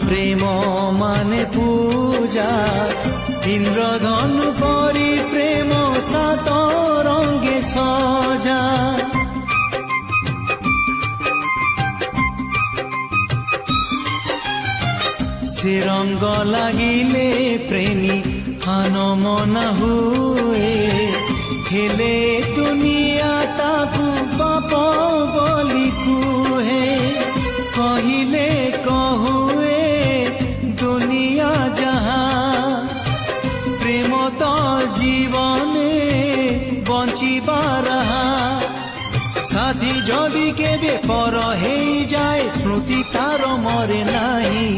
প্রেম মানে পূজা ইন্দ্রধনু পরি প্রেম সাত রঙে সজা সে রঙ্গ লাগিলে প্রেমী আনমনা হুয়ে হেলে দুনিয়া তাকু পাপ বলি কুহে কহিলে কহুয়ে দুনিয়া যাহা প্রেম তো জীবনে বঞ্চিবার সাথী যদি কেবে পর হেই যায় স্মৃতি তার মরে নাহি।